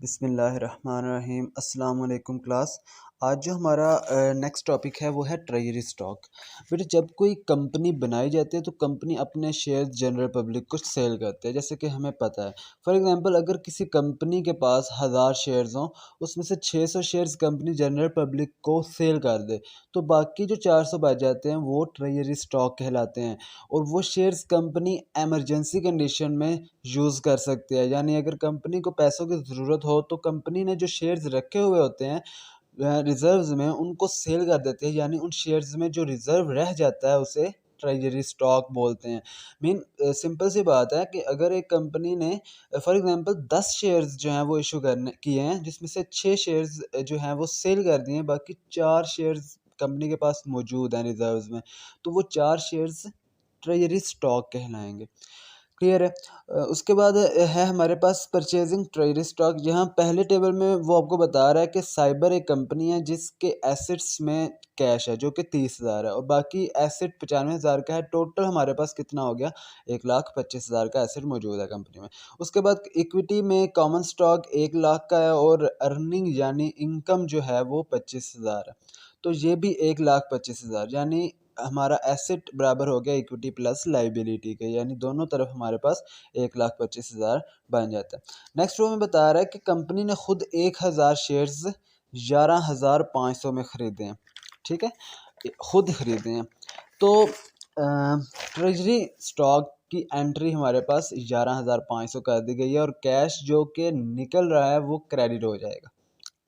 बिस्मिल्लाहिर्रहमानिर्रहीम। अस्सलाम वालेकुम क्लास। आज जो हमारा नेक्स्ट टॉपिक है वो है ट्रेजरी स्टॉक। बेटे जब कोई कंपनी बनाई जाती है तो कंपनी अपने शेयर जनरल पब्लिक को सेल करते हैं, जैसे कि हमें पता है। फॉर एग्जांपल अगर किसी कंपनी के पास 1000 शेयर्स हों, उसमें से 600 शेयर्स कंपनी जनरल पब्लिक को सेल कर दे, तो बाकी जो 400 बच जाते हैं वो ट्रेजरी स्टॉक कहलाते हैं। और वो शेयर्स कंपनी एमरजेंसी कंडीशन में यूज़ कर सकती है, यानी अगर कंपनी को पैसों की ज़रूरत हो तो कंपनी ने जो शेयर्स रखे हुए होते हैं रिजर्व्स में, उनको सेल कर देते हैं, यानी उन शेयर्स में जो रिजर्व रह जाता है उसे ट्रेजरी स्टॉक बोलते हैं। मीन सिंपल सी बात है कि अगर एक कंपनी ने फॉर एग्जांपल 10 शेयर्स जो हैं वो इशू करने किए हैं, जिसमें से 6 शेयर्स जो हैं वो सेल कर दिए हैं, बाकी 4 शेयर्स कंपनी के पास मौजूद हैं रिजर्व्स में, तो वो 4 शेयर्स ट्रेजरी स्टॉक कहलाएंगे। क्लियर है। उसके बाद है हमारे पास परचेजिंग ट्रेजरी स्टॉक, जहाँ पहले टेबल में वो आपको बता रहा है कि साइबर एक कंपनी है जिसके एसेट्स में कैश है जो कि 30,000 है और बाकी एसेट 95,000 का है। टोटल हमारे पास कितना हो गया, 1,25,000 का एसेट मौजूद है कंपनी में। उसके बाद इक्विटी में कॉमन स्टॉक 1,00,000 का है और अर्निंग यानी इनकम जो है वो 25,000 है, तो ये भी 1,25,000, यानी हमारा एसेट बराबर हो गया इक्विटी प्लस लाइबिलिटी के, यानी दोनों तरफ हमारे पास 1,25,000 बन जाता है। नेक्स्ट वो में बता रहा है कि कंपनी ने खुद 1,000 शेयर्स 11,500 में ख़रीदे हैं। ठीक है, खुद ख़रीदे हैं। तो ट्रेजरी स्टॉक की एंट्री हमारे पास 11,500 कर दी गई है और कैश जो कि निकल रहा है वो क्रेडिट हो जाएगा।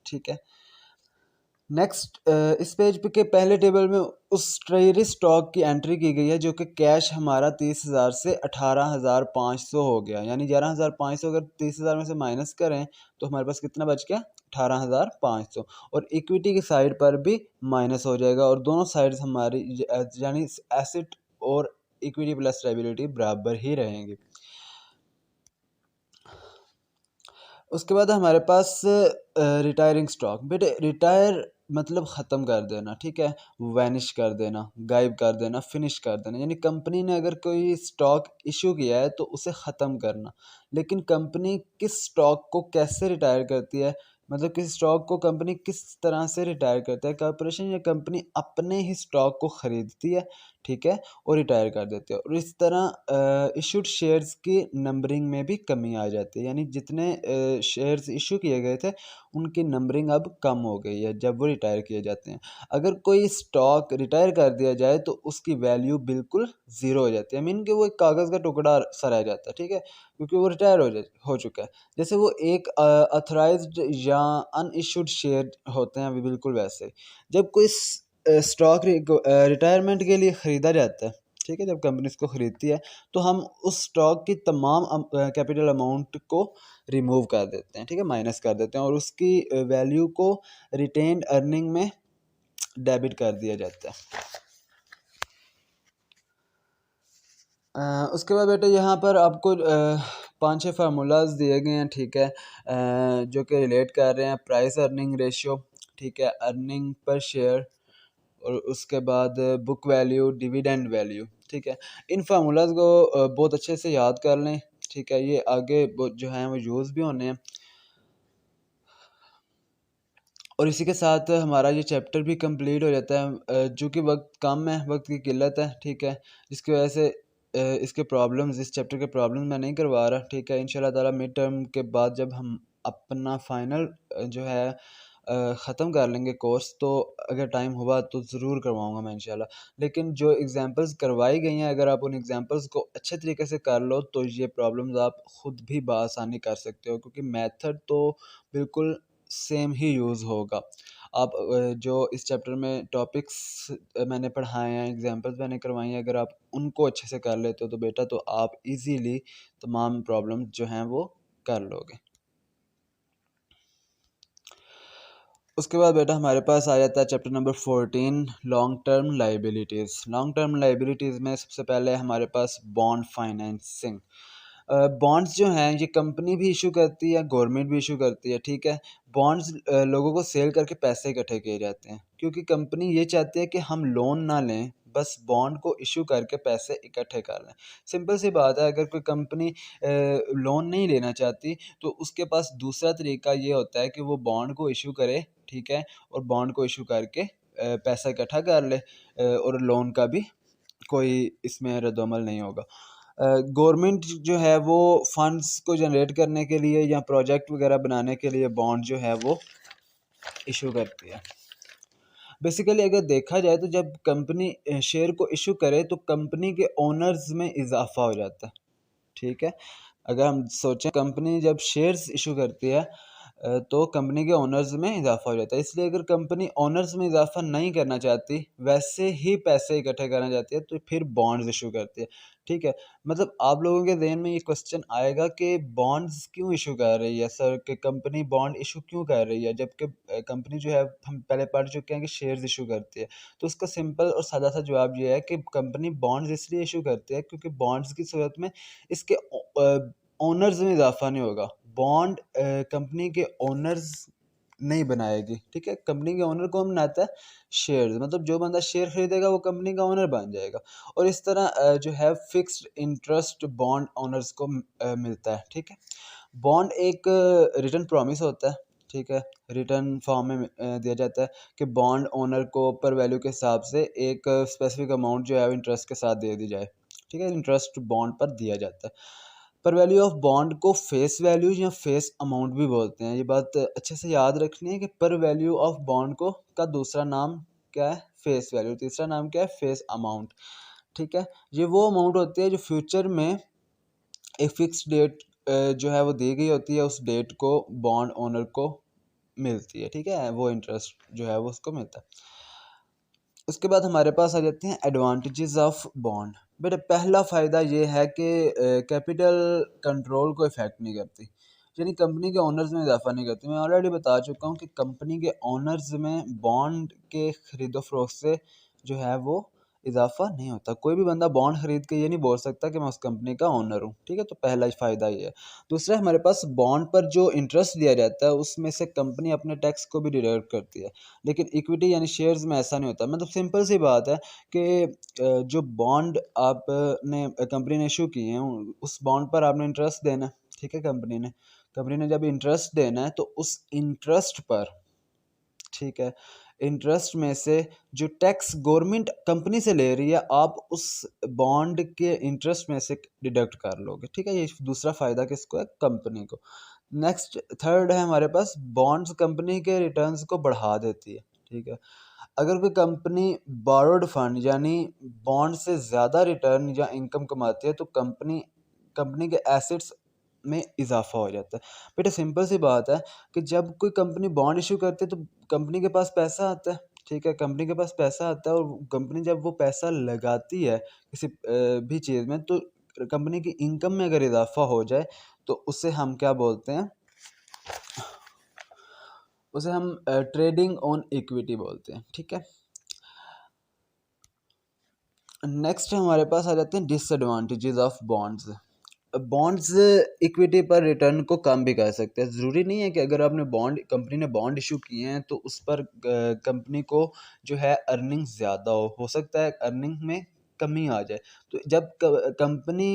ठीक है। नेक्स्ट इस पेज पे के पहले टेबल में उस ट्रेजरी स्टॉक की एंट्री की गई है जो कि कैश हमारा 30,000 से 18,500 हो गया, यानी 11,500 अगर 30,000 में से माइनस करें तो हमारे पास कितना बच गया, 18,500। और इक्विटी की साइड पर भी माइनस हो जाएगा और दोनों साइड्स हमारी यानी एसेट और इक्विटी प्लस लायबिलिटी बराबर ही रहेंगी। उसके बाद हमारे पास रिटायरिंग स्टॉक। बेटे रिटायर मतलब ख़त्म कर देना, ठीक है, वैनिश कर देना, गायब कर देना, फिनिश कर देना, यानी कंपनी ने अगर कोई स्टॉक इशू किया है तो उसे ख़त्म करना। लेकिन कंपनी किस स्टॉक को कैसे रिटायर करती है, मतलब किस स्टॉक को कंपनी किस तरह से रिटायर करता है, कॉर्पोरेशन या कंपनी अपने ही स्टॉक को ख़रीदती है, ठीक है, और रिटायर कर देते हैं। और इस तरह इशूड शेयर्स की नंबरिंग में भी कमी आ जाती है, यानी जितने शेयर्स इशू किए गए थे उनकी नंबरिंग अब कम हो गई है जब वो रिटायर किए जाते हैं। अगर कोई स्टॉक रिटायर कर दिया जाए तो उसकी वैल्यू बिल्कुल ज़ीरो हो जाती है, मीन कि वो एक कागज़ का टुकड़ा सा रह जाता है, ठीक है, क्योंकि वो रिटायर हो चुका है। जैसे वो एक ऑथराइज्ड या अनइशूड शेयर होते हैं, बिल्कुल वैसे जब कोई स्टॉक रिटायरमेंट के लिए ख़रीदा जाता है, ठीक है, जब कंपनी इसको ख़रीदती है तो हम उस स्टॉक की तमाम कैपिटल अमाउंट को रिमूव कर देते हैं, ठीक है, माइनस कर देते हैं और उसकी वैल्यू को रिटेन्ड अर्निंग में डेबिट कर दिया जाता है। उसके बाद बेटे यहाँ पर आपको 5-6 फार्मूलाज दिए गए हैं, ठीक है, जो कि रिलेट कर रहे हैं प्राइस अर्निंग रेशियो, ठीक है, अर्निंग पर शेयर और उसके बाद बुक वैल्यू, डिविडेंड वैल्यू, ठीक है। इन फार्मूलाज को बहुत अच्छे से याद कर लें, ठीक है, ये आगे जो हैं वो यूज़ भी होने हैं। और इसी के साथ हमारा ये चैप्टर भी कंप्लीट हो जाता है, जो कि वक्त कम है, वक्त की किल्लत है, ठीक है, जिसकी वजह से इसके प्रॉब्लम्स, इस चैप्टर के प्रॉब्लम्स मैं नहीं करवा रहा, ठीक है। इंशाल्लाह ताला मिड टर्म के बाद जब हम अपना फाइनल जो है ख़त्म कर लेंगे कोर्स, तो अगर टाइम हुआ तो ज़रूर करवाऊँगा मैं इंशाल्लाह। लेकिन जो एग्ज़ाम्पल्स करवाई गई हैं, अगर आप उन एग्ज़ाम्पल्स को अच्छे तरीके से कर लो तो ये प्रॉब्लम्स आप ख़ुद भी बआसानी कर सकते हो, क्योंकि मेथड तो बिल्कुल सेम ही यूज़ होगा। आप जो इस चैप्टर में टॉपिक्स मैंने पढ़ाए हैं, एग्ज़ाम्पल्स मैंने करवाई हैं, अगर आप उनको अच्छे से कर लेते हो तो बेटा तो आप इजीली तमाम प्रॉब्लम जो हैं वो कर लोगे। उसके बाद बेटा हमारे पास आ जाता है chapter number 14, long term liabilities. Long term liabilities में सबसे पहले हमारे पास बॉन्ड फाइनेंसिंग। बॉन्ड्स जो हैं ये कंपनी भी इशू करती है, गवर्नमेंट भी इशू करती है, ठीक है। बॉन्ड्स लोगों को सेल करके पैसे इकट्ठे किए जाते हैं, क्योंकि कंपनी ये चाहती है कि हम लोन ना लें, बस बॉन्ड को इशू करके पैसे इकट्ठे कर लें। सिंपल सी बात है, अगर कोई कंपनी लोन नहीं लेना चाहती तो उसके पास दूसरा तरीका ये होता है कि वो बॉन्ड को इशू करे, ठीक है, और बॉन्ड को इशू करके पैसा इकट्ठा कर ले, और लोन का भी कोई इसमें रद्दोमल नहीं होगा। गवर्नमेंट जो है वो फंड्स को जनरेट करने के लिए या प्रोजेक्ट वगैरह बनाने के लिए बॉन्ड जो है वो इशू करती है। बेसिकली अगर देखा जाए तो जब कंपनी शेयर को इशू करे तो कंपनी के ओनर्स में इजाफा हो जाता है, ठीक है। अगर हम सोचें कंपनी जब शेयर्स इशू करती है तो कंपनी के ओनर्स में इजाफा हो जाता है। इसलिए अगर कंपनी ओनर्स में इजाफा नहीं करना चाहती, वैसे ही पैसे इकट्ठे करना चाहती है, तो फिर बॉन्ड्स इशू करती है, ठीक है। मतलब आप लोगों के ज़हन में ये क्वेश्चन आएगा कि बॉन्ड्स क्यों इशू कर रही है सर, कि कंपनी बॉन्ड इशू क्यों कर रही है, जबकि कंपनी जो है हम पहले पढ़ चुके हैं कि शेयर्स इशू करती है। तो उसका सिंपल और सादा सा जवाब ये है कि कंपनी बॉन्ड्स इसलिए इशू करती है क्योंकि बॉन्ड्स की सूरत में इसके ओनर्स में इजाफा नहीं होगा। बॉन्ड कंपनी के ओनर्स नहीं बनाएगी, ठीक है। कंपनी के ओनर कौन बनाता है? शेयर्स, मतलब जो बंदा शेयर खरीदेगा वो कंपनी का ओनर बन जाएगा। और इस तरह जो है फिक्स्ड इंटरेस्ट बॉन्ड ओनर्स को मिलता है, ठीक है। बॉन्ड एक रिटर्न प्रॉमिस होता है, ठीक है, रिटर्न फॉर्म में दिया जाता है कि बॉन्ड ओनर को पर वैल्यू के हिसाब से एक स्पेसिफिक अमाउंट जो है इंटरेस्ट के साथ दे दी जाए, ठीक है। इंटरेस्ट बॉन्ड पर दिया जाता है। पर वैल्यू ऑफ बॉन्ड को फेस वैल्यू या फेस अमाउंट भी बोलते हैं। ये बात अच्छे से याद रखनी है कि पर वैल्यू ऑफ बॉन्ड को का दूसरा नाम क्या है? Face value. तीसरा नाम क्या है? फेस अमाउंट, ठीक है। ये वो अमाउंट होती है जो फ्यूचर में एक फिक्स डेट जो है वो दी गई होती है, उस डेट को बॉन्ड ओनर को मिलती है, ठीक है। वो इंटरेस्ट जो है वो उसको मिलता है। उसके बाद हमारे पास आ जाते हैं एडवांटेजेस ऑफ बॉन्ड। बेटा पहला फ़ायदा ये है कि कैपिटल कंट्रोल को इफ़ेक्ट नहीं करती, यानी कंपनी के ओनर्स में इजाफा नहीं करती। मैं ऑलरेडी बता चुका हूँ कि कंपनी के ओनर्स में बॉन्ड के खरीदो फरोख्त से जो है वो इजाफा नहीं होता। कोई भी बंदा बॉन्ड खरीद के ये नहीं बोल सकता कि मैं उस कंपनी का ओनर हूँ, ठीक है। तो पहला फ़ायदा ये है। दूसरा, हमारे पास बॉन्ड पर जो इंटरेस्ट दिया जाता है उसमें से कंपनी अपने टैक्स को भी डिडक्ट करती है, लेकिन इक्विटी यानी शेयर्स में ऐसा नहीं होता। मतलब सिंपल सी बात है कि जो बॉन्ड आपने कंपनी ने इशू किए हैं उस बॉन्ड पर आपने इंटरेस्ट देना है, ठीक है। कंपनी ने जब इंटरेस्ट देना है तो उस इंटरेस्ट पर, ठीक है, इंटरेस्ट में से जो टैक्स गवर्नमेंट कंपनी से ले रही है आप उस बॉन्ड के इंटरेस्ट में से डिडक्ट कर लोगे, ठीक है। ये दूसरा फ़ायदा किसको है? कंपनी को। नेक्स्ट थर्ड है हमारे पास, बॉन्ड्स कंपनी के रिटर्न्स को बढ़ा देती है, ठीक है। अगर कोई कंपनी बोरोड फंड यानी बॉन्ड से ज़्यादा रिटर्न या इनकम कमाती है तो कंपनी कंपनी के एसेट्स में इजाफा हो जाता है। बेटा सिंपल सी बात है कि जब कोई कंपनी बॉन्ड इशू करती है तो कंपनी के पास पैसा आता है, ठीक है। कंपनी के पास पैसा आता है और कंपनी जब वो पैसा लगाती है किसी भी चीज़ में तो कंपनी की इनकम में अगर इजाफा हो जाए तो उसे हम क्या बोलते हैं? उसे हम ट्रेडिंग ऑन इक्विटी बोलते हैं, ठीक है। नेक्स्ट हमारे पास आ जाते हैं disadvantages of bonds. Bonds equity पर रिटर्न को कम भी कर सकते हैं। ज़रूरी नहीं है कि अगर आपने बॉन्ड कंपनी ने बॉन्ड इशू किए हैं तो उस पर कंपनी को जो है अर्निंग ज़्यादा हो सकता है अर्निंग में कमी आ जाए। तो जब कंपनी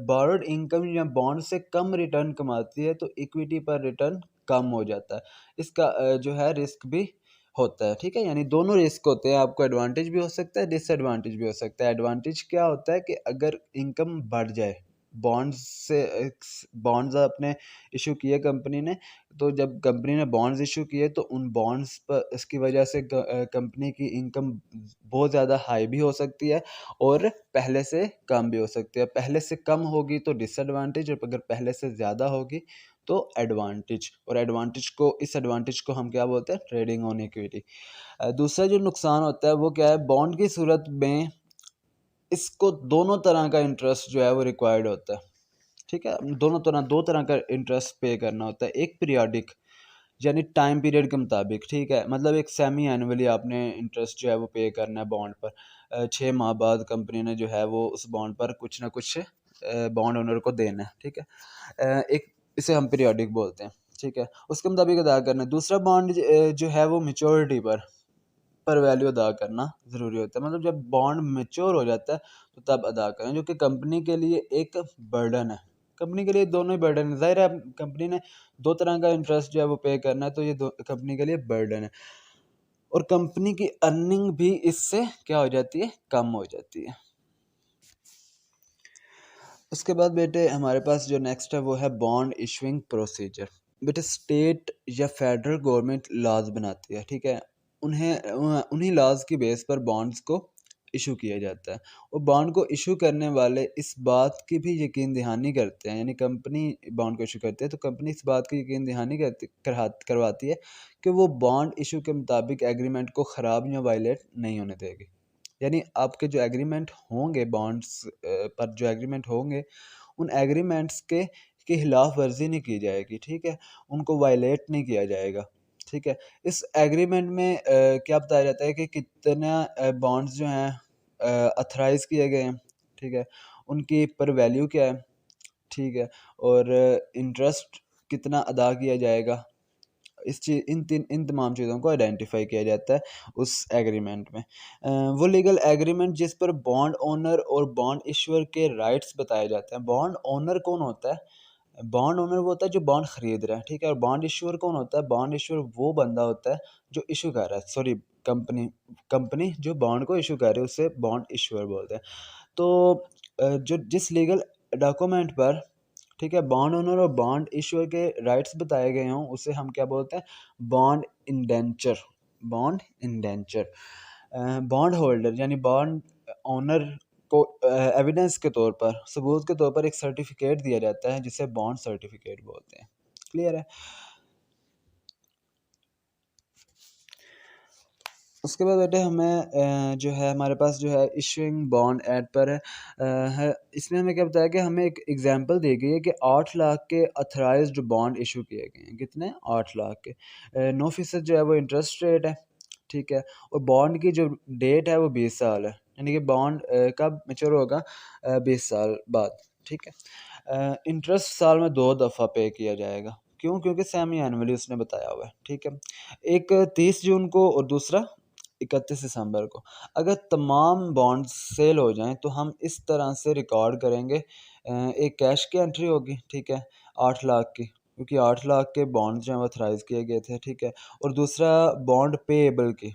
बोरोड इनकम या बॉन्ड से कम रिटर्न कमाती है तो इक्विटी पर रिटर्न कम हो जाता है। इसका जो है रिस्क भी होता है, ठीक है। यानी दोनों रिस्क होते हैं, आपको एडवांटेज भी हो सकता है, डिसएडवांटेज भी हो सकता है। एडवांटेज क्या होता है कि अगर इनकम बढ़ जाए बॉन्ड्स से, बॉन्ड्स आपने इशू किए कंपनी ने, तो जब कंपनी ने बॉन्ड्स इशू किए तो उन बॉन्ड्स पर इसकी वजह से कंपनी की इनकम बहुत ज़्यादा हाई भी हो सकती है और पहले से कम भी हो सकती है। पहले से कम होगी तो डिसएडवांटेज और अगर पहले से ज़्यादा होगी तो एडवांटेज। और इस एडवांटेज को हम क्या बोलते हैं? Trading on equity. दूसरा जो नुकसान होता है वो क्या है? बॉन्ड की सूरत में इसको दोनों तरह का इंटरेस्ट जो है वो रिक्वायर्ड होता है, ठीक है। दो तरह का इंटरेस्ट पे करना होता है। एक पीरियाडिक यानी टाइम पीरियड के मुताबिक, ठीक है। मतलब एक सेमी एनुअली आपने इंटरेस्ट जो है वो पे करना है बॉन्ड पर। 6 माह बाद कंपनी ने जो है वो उस बॉन्ड पर कुछ ना कुछ बॉन्ड ओनर को देना है, ठीक है। एक इसे हम पीरियोडिक बोलते हैं, ठीक है, उसके मुताबिक अदा करना है। दूसरा बॉन्ड जो है वो मेच्योरिटी पर वैल्यू अदा करना ज़रूरी होता है, मतलब जब बॉन्ड मेच्योर हो जाता है तो तब अदा करें, जो कि कंपनी के लिए एक बर्डन है। कंपनी के लिए दोनों ही बर्डन है, ज़ाहिर है कंपनी ने दो तरह का इंटरेस्ट जो है वो पे करना है, तो ये दो कंपनी के लिए बर्डन है, और कंपनी की अर्निंग भी इससे क्या हो जाती है, कम हो जाती है। उसके बाद बेटे हमारे पास जो नेक्स्ट है वो है बॉन्ड इशुइंग प्रोसीजर। बेटे स्टेट या फेडरल गवर्नमेंट लॉज बनाती है, ठीक है, उन्हीं लॉज की बेस पर बॉन्ड्स को इशू किया जाता है, और बॉन्ड को इशू करने वाले इस बात की भी यकीन दहानी करते हैं, यानी कंपनी बॉन्ड को इशू करती है तो कंपनी इस बात की यकीन दहानी करवाती है कि वो बॉन्ड इशू के मुताबिक एग्रीमेंट को ख़राब या वायलेट नहीं होने देगी। यानी आपके जो एग्रीमेंट होंगे बॉन्ड्स पर जो एग्रीमेंट होंगे, उन एग्रीमेंट्स के खिलाफ वर्जी नहीं की जाएगी, ठीक है, उनको वायलेट नहीं किया जाएगा, ठीक है। इस एग्रीमेंट में क्या बताया जाता है कि कितना बॉन्ड्स जो हैं अथराइज किए गए हैं, ठीक है, उनकी पर वैल्यू क्या है, ठीक है, और इंटरेस्ट कितना अदा किया जाएगा, इस चीज़ इन तमाम चीज़ों को आइडेंटिफाई किया जाता है उस एग्रीमेंट में। वो लीगल एग्रीमेंट जिस पर बॉन्ड ओनर और बॉन्ड इशूअर के राइट्स बताए जाते हैं। बॉन्ड ओनर कौन होता है? बॉन्ड ओनर वो होता है जो बॉन्ड खरीद रहा है, ठीक है, और बॉन्ड इशूअर कौन होता है? बॉन्ड इशूअर वो बंदा होता है जो इशू कर रहा है, सॉरी, कंपनी कंपनी जो बॉन्ड को इशू कर रही है उसे बॉन्ड इशूअर बोलते हैं। तो जो जिस लीगल डॉक्यूमेंट पर, ठीक है, बॉन्ड ओनर और बॉन्ड इशूअर के राइट्स बताए गए हों उसे हम क्या बोलते हैं? Bond indenture. Bond indenture bond holder यानी बॉन्ड ओनर को एविडेंस के तौर पर, सबूत के तौर पर एक सर्टिफिकेट दिया जाता है जिसे बॉन्ड सर्टिफिकेट बोलते हैं। क्लियर है? उसके बाद बेटे हमें जो है हमारे पास जो है इशूइंग बॉन्ड ऐड पर है, इसमें हमें क्या बताया कि हमें एक एग्जांपल दी गई है कि 8 लाख के अथराइज्ड बॉन्ड इशू किए गए हैं। कितने? 8 लाख के। 9% जो है वो इंटरेस्ट रेट है, ठीक है, और बॉन्ड की जो डेट है वो 20 साल है, यानी कि बॉन्ड कब मैच्योर होगा? 20 साल बाद, ठीक है। इंटरेस्ट साल में 2 दफ़ा पे किया जाएगा। क्यों? क्योंकि सेमी एनुअली उसने बताया हुआ है, ठीक है। एक 30 जून को और दूसरा 31 दिसंबर को। अगर तमाम बॉन्ड्स सेल हो जाएँ तो हम इस तरह से रिकॉर्ड करेंगे, एक कैश की एंट्री होगी, ठीक है, 8 लाख की, क्योंकि 8 लाख के बॉन्ड्स जो हैं वो ऑथराइज़ किए गए थे, ठीक है, और दूसरा बॉन्ड पेएबल की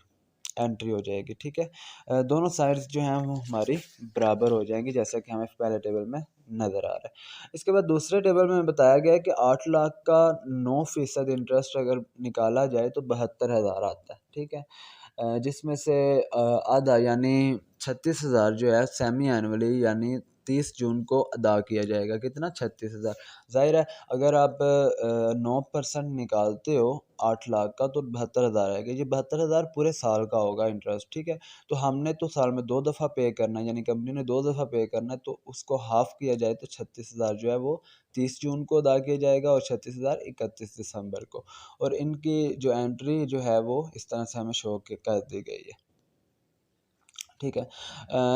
एंट्री हो जाएगी, ठीक है। दोनों साइड्स जो हैं वो हमारी बराबर हो जाएंगी, जैसा कि हमें पहले टेबल में नज़र आ रहा है। इसके बाद दूसरे टेबल में बताया गया है कि 8 लाख का 9% इंटरेस्ट अगर निकाला जाए तो 72,000 आता है, ठीक है। जिसमें से आधा यानी 36,000 जो है सेमी एनुअली यानी 30 जून को अदा किया जाएगा। कितना? 36,000। ज़ाहिर है अगर आप 9% निकालते हो 8 लाख का तो 72,000 आएगा। ये 72,000 पूरे साल का होगा इंटरेस्ट, ठीक है। तो हमने तो साल में 2 दफ़ा पे करना है, यानी कंपनी ने 2 दफ़ा पे करना है, तो उसको हाफ़ किया जाए तो 36,000 जो है वो 30 जून को अदा किया जाएगा और 36,000 31 दिसंबर को। और इनकी जो एंट्री जो है वो इस तरह से हमें शो कर दी गई है, ठीक है।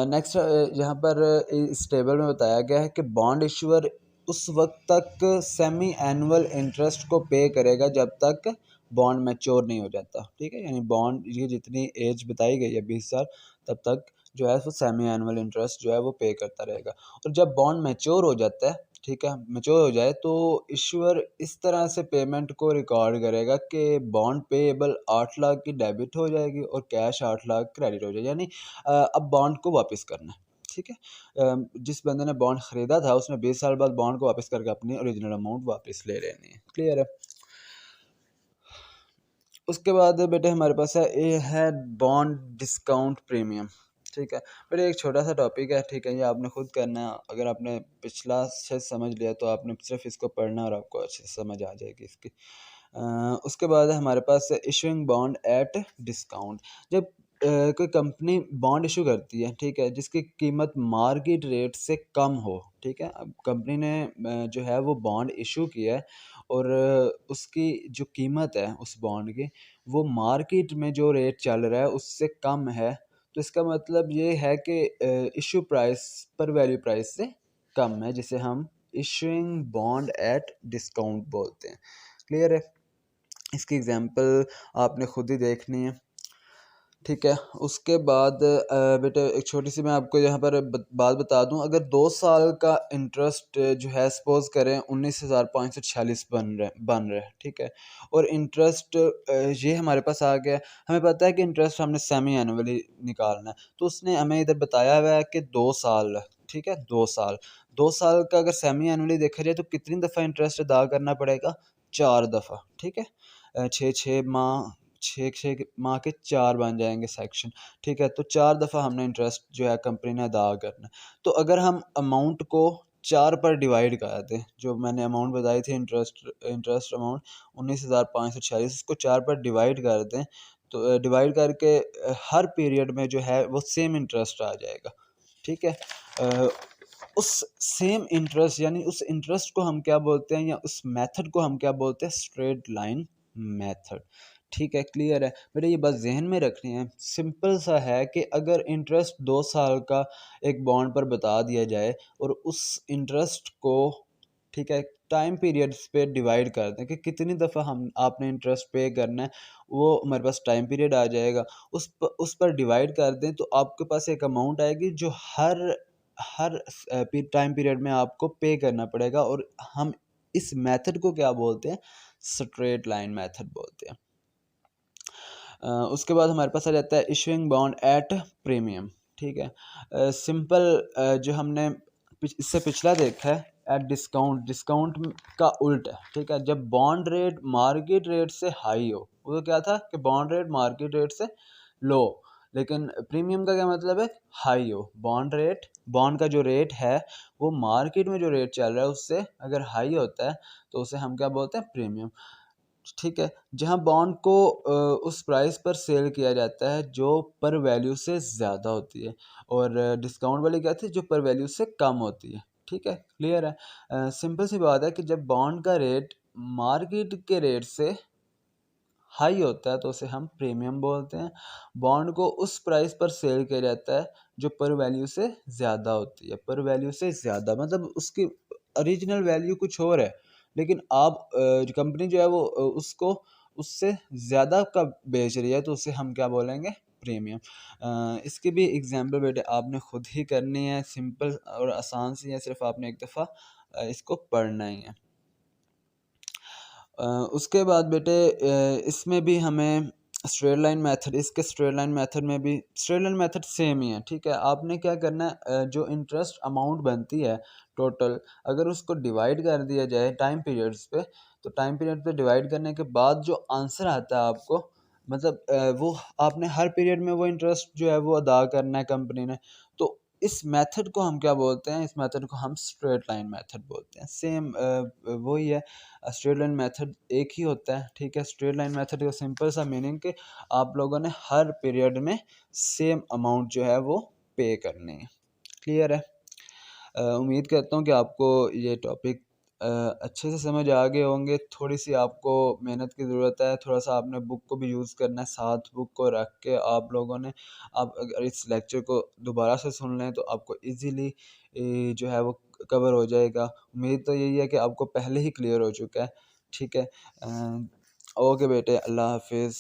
नेक्स्ट यहाँ पर इस टेबल में बताया गया है कि बॉन्ड इशूअर उस वक्त तक सेमी एनुअल इंटरेस्ट को पे करेगा जब तक बॉन्ड मैच्योर नहीं हो जाता, ठीक है, यानी बॉन्ड ये जितनी एज बताई गई है 20 साल, तब तक जो है वो सेमी एनुअल इंटरेस्ट जो है वो पे करता रहेगा। और जब बॉन्ड मैच्योर हो जाता है, ठीक है, मैच्योर हो जाए तो इश्यूअर इस तरह से पेमेंट को रिकॉर्ड करेगा कि बॉन्ड पेएबल 8 लाख की डेबिट हो जाएगी और कैश 8 लाख क्रेडिट हो जाएगी, यानी अब बॉन्ड को वापस करना है, ठीक है। जिस बंदे ने बॉन्ड ख़रीदा था उसने 20 साल बाद बॉन्ड को वापस करके अपनी ओरिजिनल अमाउंट वापस ले लेनी है। क्लियर है? उसके बाद बेटे हमारे पास है ये है बॉन्ड डिस्काउंट प्रीमियम, ठीक है। फिर एक छोटा सा टॉपिक है, ठीक है, ये आपने खुद करना है। अगर आपने पिछला अच्छे से समझ लिया तो आपने सिर्फ इसको पढ़ना और आपको अच्छे से समझ आ जाएगी इसकी। उसके बाद है हमारे पास इशूइंग बॉन्ड एट डिस्काउंट। जब कोई कंपनी बॉन्ड इशू करती है, ठीक है, जिसकी कीमत मार्केट रेट से कम हो, ठीक है, अब कंपनी ने जो है वो बॉन्ड इशू किया है और उसकी जो कीमत है उस बॉन्ड की वो मार्केट में जो रेट चल रहा है उससे कम है, तो इसका मतलब ये है कि इशू प्राइस पर वैल्यू प्राइस से कम है, जिसे हम इशूइंग बॉन्ड एट डिस्काउंट बोलते हैं। क्लियर है? इसकी एग्जांपल आपने खुद ही देखनी है। ठीक है, उसके बाद बेटे एक छोटी सी मैं आपको यहाँ पर बात बता दूँ। अगर 2 साल का इंटरेस्ट जो है सपोज करें 19,546 बन रहे, ठीक है, और इंटरेस्ट ये हमारे पास आ गया। हमें पता है कि इंटरेस्ट हमने सेमी एनुअली निकालना है, तो उसने हमें इधर बताया हुआ है कि 2 साल है, ठीक है, 2 साल। 2 साल का अगर सेमी एनुअली देखा जाए तो कितनी दफ़ा इंटरेस्ट अदा करना पड़ेगा? 4 दफ़ा, ठीक है। 6 6 माह, 6 6 माह के 4 बन जाएंगे सेक्शन, ठीक है। तो 4 दफ़ा हमने इंटरेस्ट जो है कंपनी ने अदा करना है। तो अगर हम अमाउंट को 4 पर डिवाइड कर दें, जो मैंने अमाउंट बताई थी इंटरेस्ट अमाउंट 19,546, इसको 4 पर डिवाइड कर दें, तो डिवाइड करके हर पीरियड में जो है वो सेम इंटरेस्ट आ जाएगा, ठीक है। अ, उस सेम इंटरेस्ट यानी उस इंटरेस्ट को हम क्या बोलते हैं, या उस मेथड को हम क्या बोलते हैं? Straight line method. ठीक है, क्लियर है बेटा? ये बस जहन में रखनी है। सिंपल सा है कि अगर इंटरेस्ट 2 साल का एक बॉन्ड पर बता दिया जाए और उस इंटरेस्ट को, ठीक है, टाइम पीरियड्स पे डिवाइड कर दें कि कितनी दफ़ा हम आपने इंटरेस्ट पे करना है, वो हमारे पास टाइम पीरियड आ जाएगा। उस पर डिवाइड कर दें तो आपके पास एक अमाउंट आएगी जो हर हर टाइम पीरियड में आपको पे करना पड़ेगा, और हम इस मेथड को क्या बोलते हैं? स्ट्रेट लाइन मेथड बोलते हैं। उसके बाद हमारे पास आ जाता है इशूइंग बॉन्ड एट प्रीमियम, ठीक है। सिंपल जो हमने इससे पिछला देखा है एट डिस्काउंट, डिस्काउंट का उल्ट है, ठीक है। जब बॉन्ड रेट मार्केट रेट से हाई हो, वो तो क्या था कि बॉन्ड रेट मार्केट रेट से लो, लेकिन प्रीमियम का क्या मतलब है? हाई हो। बॉन्ड रेट, बॉन्ड का जो रेट है वो मार्केट में जो रेट चल रहा है उससे अगर हाई होता है तो उसे हम क्या बोलते हैं? प्रीमियम, ठीक है। जहाँ बॉन्ड को उस प्राइस पर सेल किया जाता है जो पर वैल्यू से ज़्यादा होती है, और डिस्काउंट वाली क्या थी? जो पर वैल्यू से कम होती है, ठीक है, क्लियर है। सिंपल सी बात है कि जब बॉन्ड का रेट मार्केट के रेट से हाई होता है तो उसे हम प्रीमियम बोलते हैं। बॉन्ड को उस प्राइस पर सेल किया जाता है जो पर वैल्यू से ज़्यादा होती है। पर वैल्यू से ज़्यादा मतलब उसकी ओरिजिनल वैल्यू कुछ और है, लेकिन आप जो कंपनी जो है वो उसको उससे ज़्यादा का बेच रही है, तो उसे हम क्या बोलेंगे? प्रीमियम। इसकी भी एग्जांपल बेटे आपने खुद ही करनी है, सिंपल और आसान सी है, सिर्फ आपने एक दफ़ा इसको पढ़ना ही है। उसके बाद बेटे इसमें भी हमें स्ट्रेट लाइन मेथड, इसके स्ट्रेट लाइन मेथड में भी स्ट्रेट लाइन मेथड सेम ही है, ठीक है। आपने क्या करना है? जो इंटरेस्ट अमाउंट बनती है टोटल, अगर उसको डिवाइड कर दिया जाए टाइम पीरियड्स पे, तो टाइम पीरियड पे डिवाइड करने के बाद जो आंसर आता है आपको, मतलब वो आपने हर पीरियड में वो इंटरेस्ट जो है वो अदा करना है कंपनी ने। तो इस मेथड को हम क्या बोलते हैं? इस मेथड को हम स्ट्रेट लाइन मेथड बोलते हैं। सेम वही है, स्ट्रेट लाइन मेथड एक ही होता है, ठीक है। स्ट्रेट लाइन मेथड का सिंपल सा मीनिंग कि आप लोगों ने हर पीरियड में सेम अमाउंट जो है वो पे करनी है। क्लियर है? उम्मीद करता हूँ कि आपको ये टॉपिक अच्छे से समझ आ गए होंगे। थोड़ी सी आपको मेहनत की ज़रूरत है, थोड़ा सा आपने बुक को भी यूज़ करना है, साथ बुक को रख के आप लोगों ने, आप अगर इस लेक्चर को दोबारा से सुन लें तो आपको इजीली जो है वो कवर हो जाएगा। उम्मीद तो यही है कि आपको पहले ही क्लियर हो चुका है, ठीक है। ओके बेटे, अल्लाह हाफिज़।